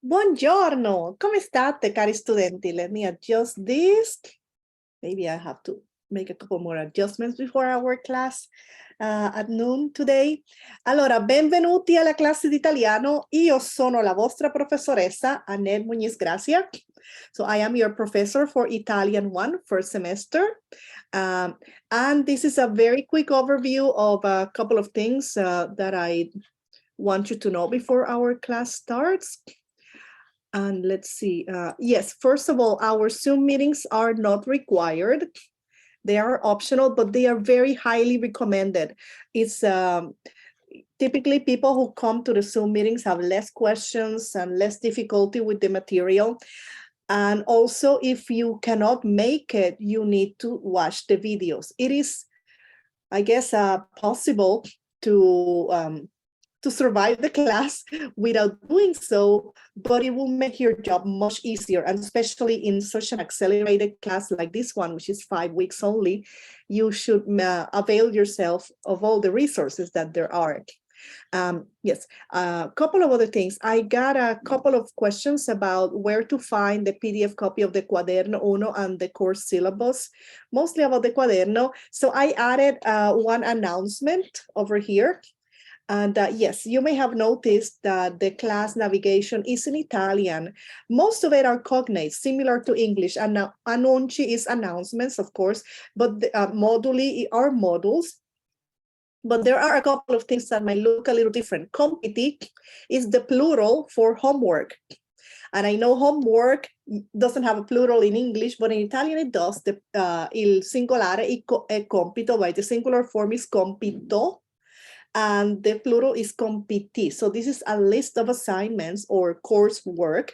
Buongiorno, come state cari studenti? Let me adjust this. Maybe I have to make a couple more adjustments before our class at noon today. Allora, benvenuti alla classe di italiano. Io sono la vostra professoressa, Annette Muñiz Gracia. So I am your professor for Italian 1 first semester. And this is a very quick overview of a couple of things that I want you to know before our class starts. And let's see. Yes, first of all, our Zoom meetings are not required. They are optional, but they are very highly recommended. It's typically people who come to the Zoom meetings have less questions and less difficulty with the material. And also, if you cannot make it, you need to watch the videos. It is, I guess, possible to survive the class without doing so, but it will make your job much easier. And especially in such an accelerated class like this one, which is 5 weeks only, you should avail yourself of all the resources that there are. Yes, a couple of other things. I got a couple of questions about where to find the PDF copy of the Cuaderno Uno and the course syllabus, mostly about the Cuaderno. So I added one announcement over here. And yes, you may have noticed that the class navigation is in Italian. Most of it are cognates, similar to English. And annunci is announcements, of course, but the, moduli are modules. But there are a couple of things that might look a little different. Compiti is the plural for homework. And I know homework doesn't have a plural in English, but in Italian it does. Il singolare è compito, right? The singular form is compito. And the plural is compiti. So this is a list of assignments or coursework.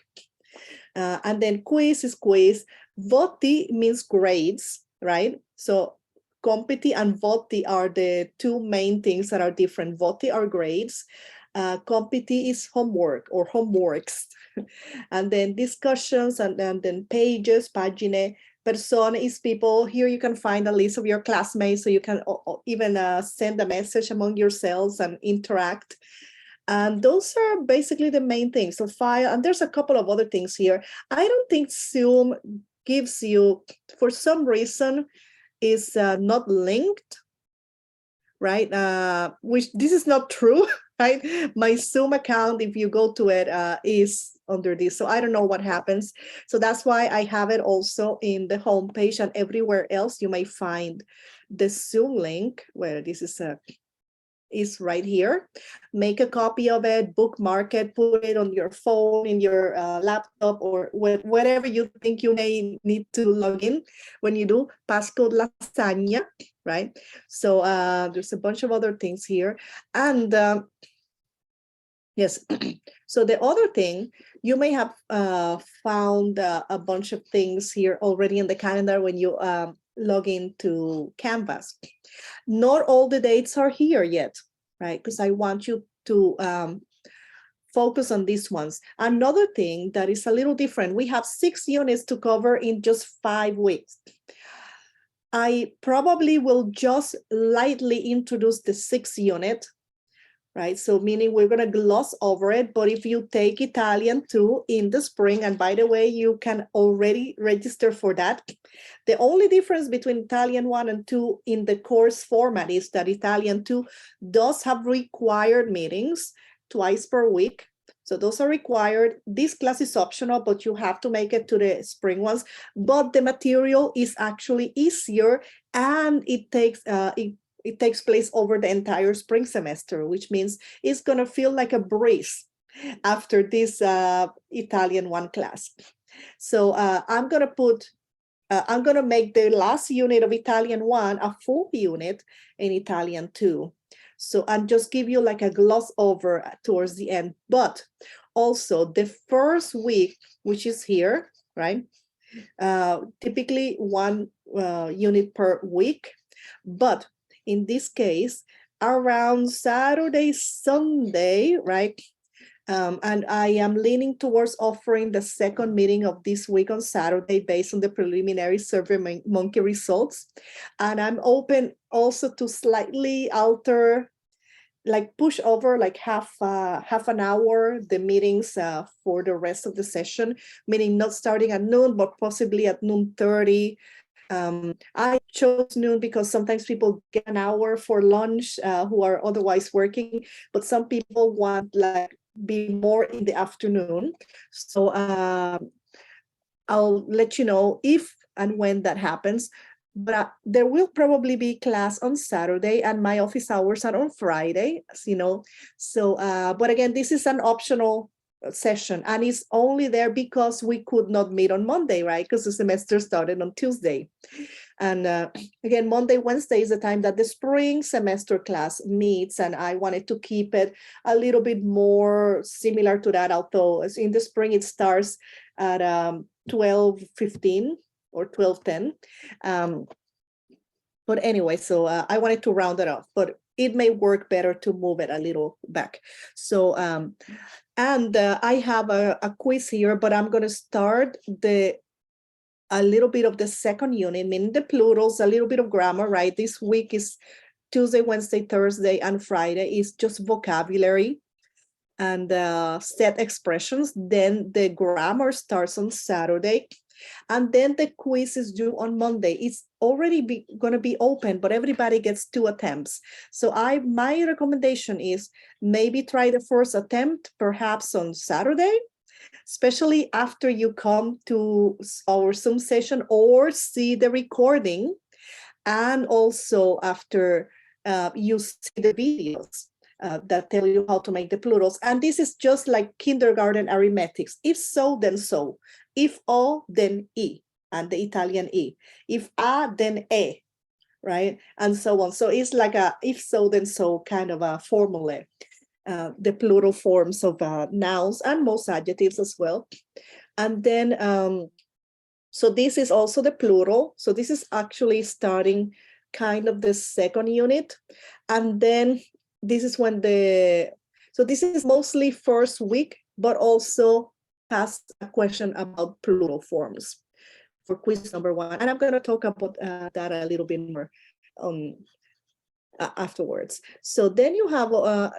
And then quiz is quiz. Voti means grades, right? So compiti and voti are the two main things that are different. Voti are grades. Compiti is homework or homeworks. And then discussions and then pages, pagine. Persone is people. Here you can find a list of your classmates, so you can even send a message among yourselves and interact. And those are basically the main things. So file, and there's a couple of other things here. I don't think Zoom gives you, for some reason, is not linked, right? Which this is not true, right? My Zoom account, if you go to it, is under this. So I don't know what happens. So that's why I have it also in the homepage, and everywhere else you may find the Zoom link, where this is right here. Make a copy of it, bookmark it, put it on your phone, in your laptop, or whatever you think you may need to log in when you do. Passcode lasagna, right? So there's a bunch of other things here. And yes, so the other thing, you may have found a bunch of things here already in the calendar when you log into Canvas. Not all the dates are here yet, right? Because I want you to focus on these ones. Another thing that is a little different, we have 6 units to cover in just 5 weeks. I probably will just lightly introduce the 6th unit, right? So meaning we're going to gloss over it. But if you take Italian 2 in the spring, and by the way, you can already register for that. The only difference between Italian 1 and 2 in the course format is that Italian 2 does have required meetings twice per week. So those are required. This class is optional, but you have to make it to the spring ones. But the material is actually easier, and it takes place over the entire spring semester, which means it's going to feel like a breeze after this Italian 1 class. So I'm going to make the last unit of Italian 1 a full unit in Italian 2. So and just give you like a gloss over towards the end. But also the first week, which is here, right? Typically 1 unit per week. But in this case, around Saturday, Sunday, right? And I am leaning towards offering the second meeting of this week on Saturday based on the preliminary SurveyMonkey results. And I'm open also to slightly alter like push over like half an hour the meetings for the rest of the session, meaning not starting at noon, but possibly at 12:30. I chose noon because sometimes people get an hour for lunch who are otherwise working, but some people want like be more in the afternoon. So I'll let you know if and when that happens. But there will probably be class on Saturday, and my office hours are on Friday, as you know. So, but again, this is an optional session, and it's only there because we could not meet on Monday, right? Because the semester started on Tuesday. And again, Monday, Wednesday is the time that the spring semester class meets, and I wanted to keep it a little bit more similar to that, although in the spring it starts at 12:15 or 12:10. But anyway, so I wanted to round it off, but it may work better to move it a little back. So, and I have a quiz here, but I'm going to start a little bit of the second unit, meaning the plurals, a little bit of grammar, right? This week is Tuesday, Wednesday, Thursday, and Friday is just vocabulary and set expressions. Then the grammar starts on Saturday. And then the quiz is due on Monday. It's already going to be open, but everybody gets 2 attempts. So my recommendation is maybe try the first attempt, perhaps on Saturday, especially after you come to our Zoom session or see the recording, and also after you see the videos that tell you how to make the plurals. And this is just like kindergarten arithmetics. If so, then so. If O, then E, and the Italian E. If A, then E, right? And so on. So it's like a if so, then so kind of a formula. The plural forms of nouns and most adjectives as well. And then, so this is also the plural. So this is actually starting kind of the second unit. And then this is when so this is mostly first week, but also has a question about plural forms for quiz number 1. And I'm going to talk about that a little bit more afterwards. So then you have,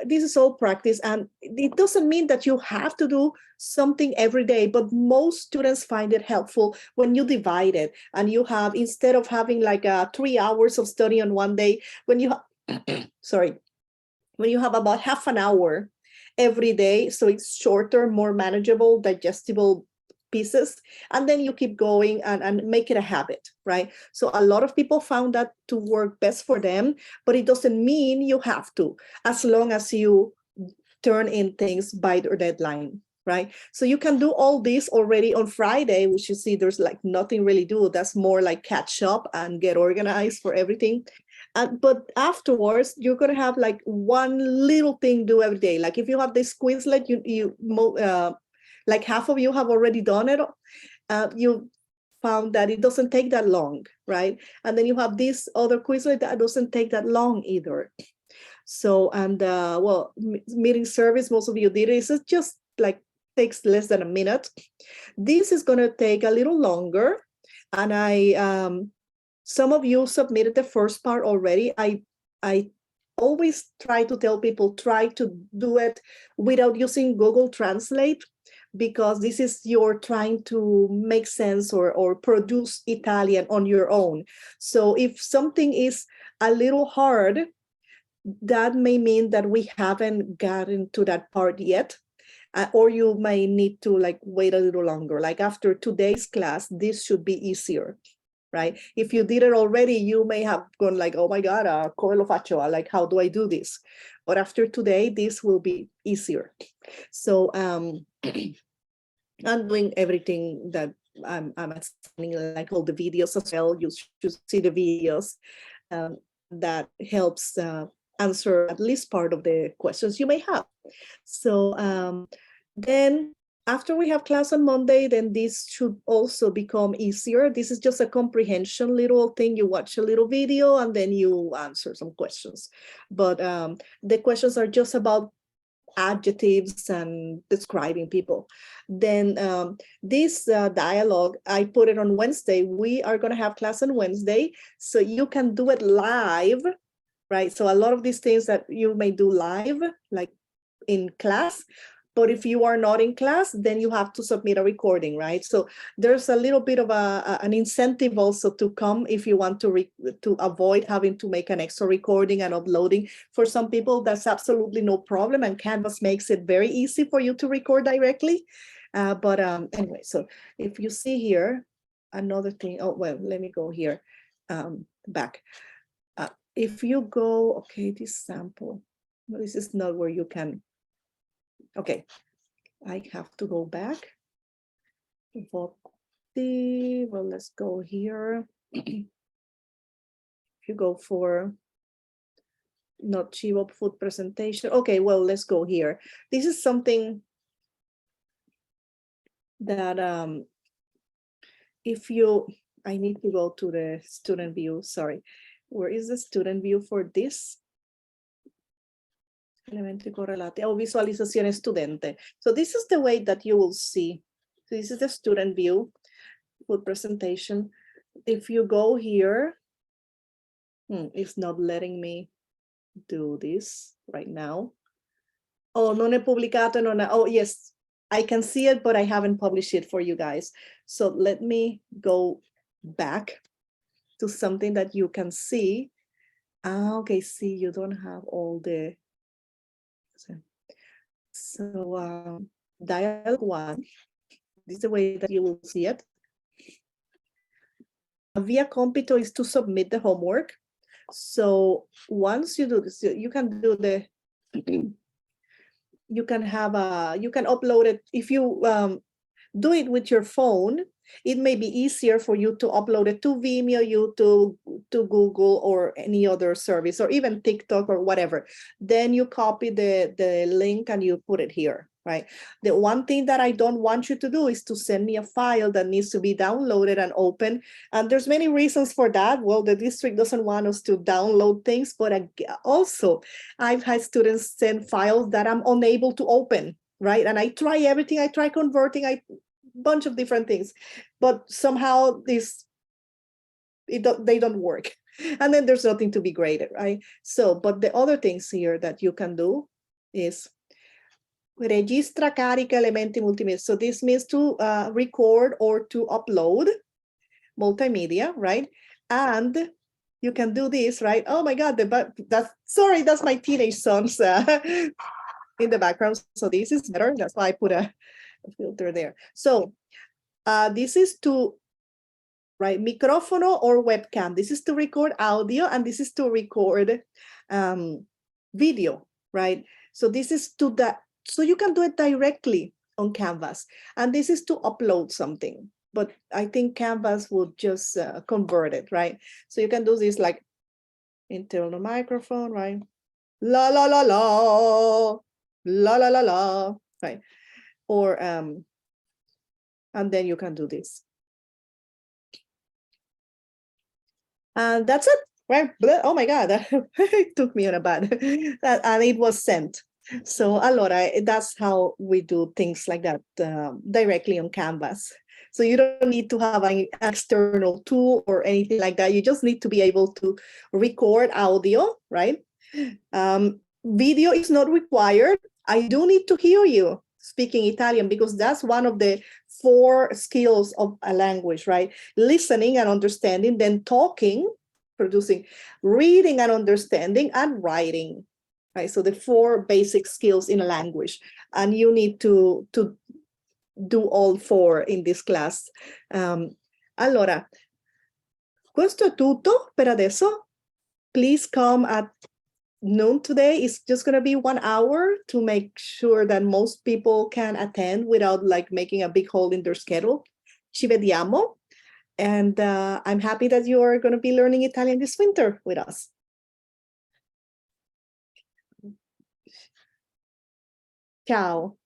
this is all practice, and it doesn't mean that you have to do something every day, but most students find it helpful when you divide it and you have, instead of having like 3 hours of study on one day, when you sorry, when you have about half an hour every day, so it's shorter, more manageable, digestible pieces, and then you keep going and make it a habit, right? So a lot of people found that to work best for them, but it doesn't mean you have to, as long as you turn in things by the deadline, right? So you can do all this already on Friday, which you see there's like nothing really do. That's more like catch up and get organized for everything. But afterwards, you're going to have like one little thing do every day. Like if you have this Quizlet, like half of you have already done it. You found that it doesn't take that long, right? And then you have this other Quizlet that doesn't take that long either. So, and well, meeting service, most of you did it. It's just like takes less than a minute. This is going to take a little longer. And some of you submitted the first part already. I always try to tell people, try to do it without using Google Translate, because this is you're trying to make sense or produce Italian on your own. So if something is a little hard, that may mean that we haven't gotten to that part yet. Or you may need to like wait a little longer. Like after today's class, this should be easier, right? If you did it already, you may have gone like, oh my God, come lo faccio, like, how do I do this? But after today, this will be easier. So I'm doing everything that I'm assigning, like all the videos as well. You should see the videos. That helps answer at least part of the questions you may have. So then after we have class on Monday, then this should also become easier. This is just a comprehension little thing. You watch a little video and then you answer some questions. But the questions are just about adjectives and describing people. Then this dialogue, I put it on Wednesday. We are going to have class on Wednesday, so you can do it live right? So a lot of these things that you may do live, like in class, but if you are not in class, then you have to submit a recording, right? So there's a little bit of an incentive also to come if you want to avoid having to make an extra recording and uploading. For some people, that's absolutely no problem, and Canvas makes it very easy for you to record directly. But anyway, so if you see here, another thing, oh, well, let me go here, back. If you go, okay, this sample, this is not where you can, okay, I have to go back. Well, let's go here. If you go for not Chivo food presentation, okay, well, let's go here. This is something that if you, I need to go to the student view, sorry. Where is the student view for this? Elementi correlati, oh, visualización estudiante. So this is the way that you will see. So this is the student view, food presentation. If you go here, it's not letting me do this right now. Oh, non è pubblicato, non è, oh yes, I can see it, but I haven't published it for you guys. So let me go back to something that you can see. Okay, see, you don't have all the, so dialogue 1, this is the way that you will see it. Via compito is to submit the homework. So once you do this, you can do the, you can have a, you can upload it. If you do it with your phone, it may be easier for you to upload it to Vimeo, YouTube, to Google, or any other service, or even TikTok or whatever. Then you copy the link and you put it here, right? The one thing that I don't want you to do is to send me a file that needs to be downloaded and open. And there's many reasons for that. Well, the district doesn't want us to download things, but also I've had students send files that I'm unable to open, right? And I try everything, I try converting, bunch of different things, but somehow they don't work. And then there's nothing to be graded, right? So, but the other things here that you can do is registra, carica, elementi multimedia. So this means to record or to upload multimedia, right? And you can do this, right? Oh my God, that's my teenage sons in the background. So this is better. That's why I put a filter there. So this is to, right, micrófono or webcam. This is to record audio, and this is to record video, right? So this is to that, so you can do it directly on Canvas. And this is to upload something, but I think Canvas will just convert it, right? So you can do this like internal microphone, right? La la la la, la la la la, right? Or and then you can do this. And that's it, right? Oh my God, it took me on a bad, and it was sent. So allora, that's how we do things like that directly on Canvas. So you don't need to have an external tool or anything like that. You just need to be able to record audio, right? Video is not required. I do need to hear you speaking Italian, because that's one of the 4 skills of a language, right? Listening and understanding, then talking, producing, reading and understanding, and writing, right? So the 4 basic skills in a language, and you need to do all 4 in this class. Allora, questo è tutto per adesso. Please come at noon today. It's just going to be 1 hour to make sure that most people can attend without like making a big hole in their schedule. Ci vediamo. And I'm happy that you are going to be learning Italian this winter with us. Ciao.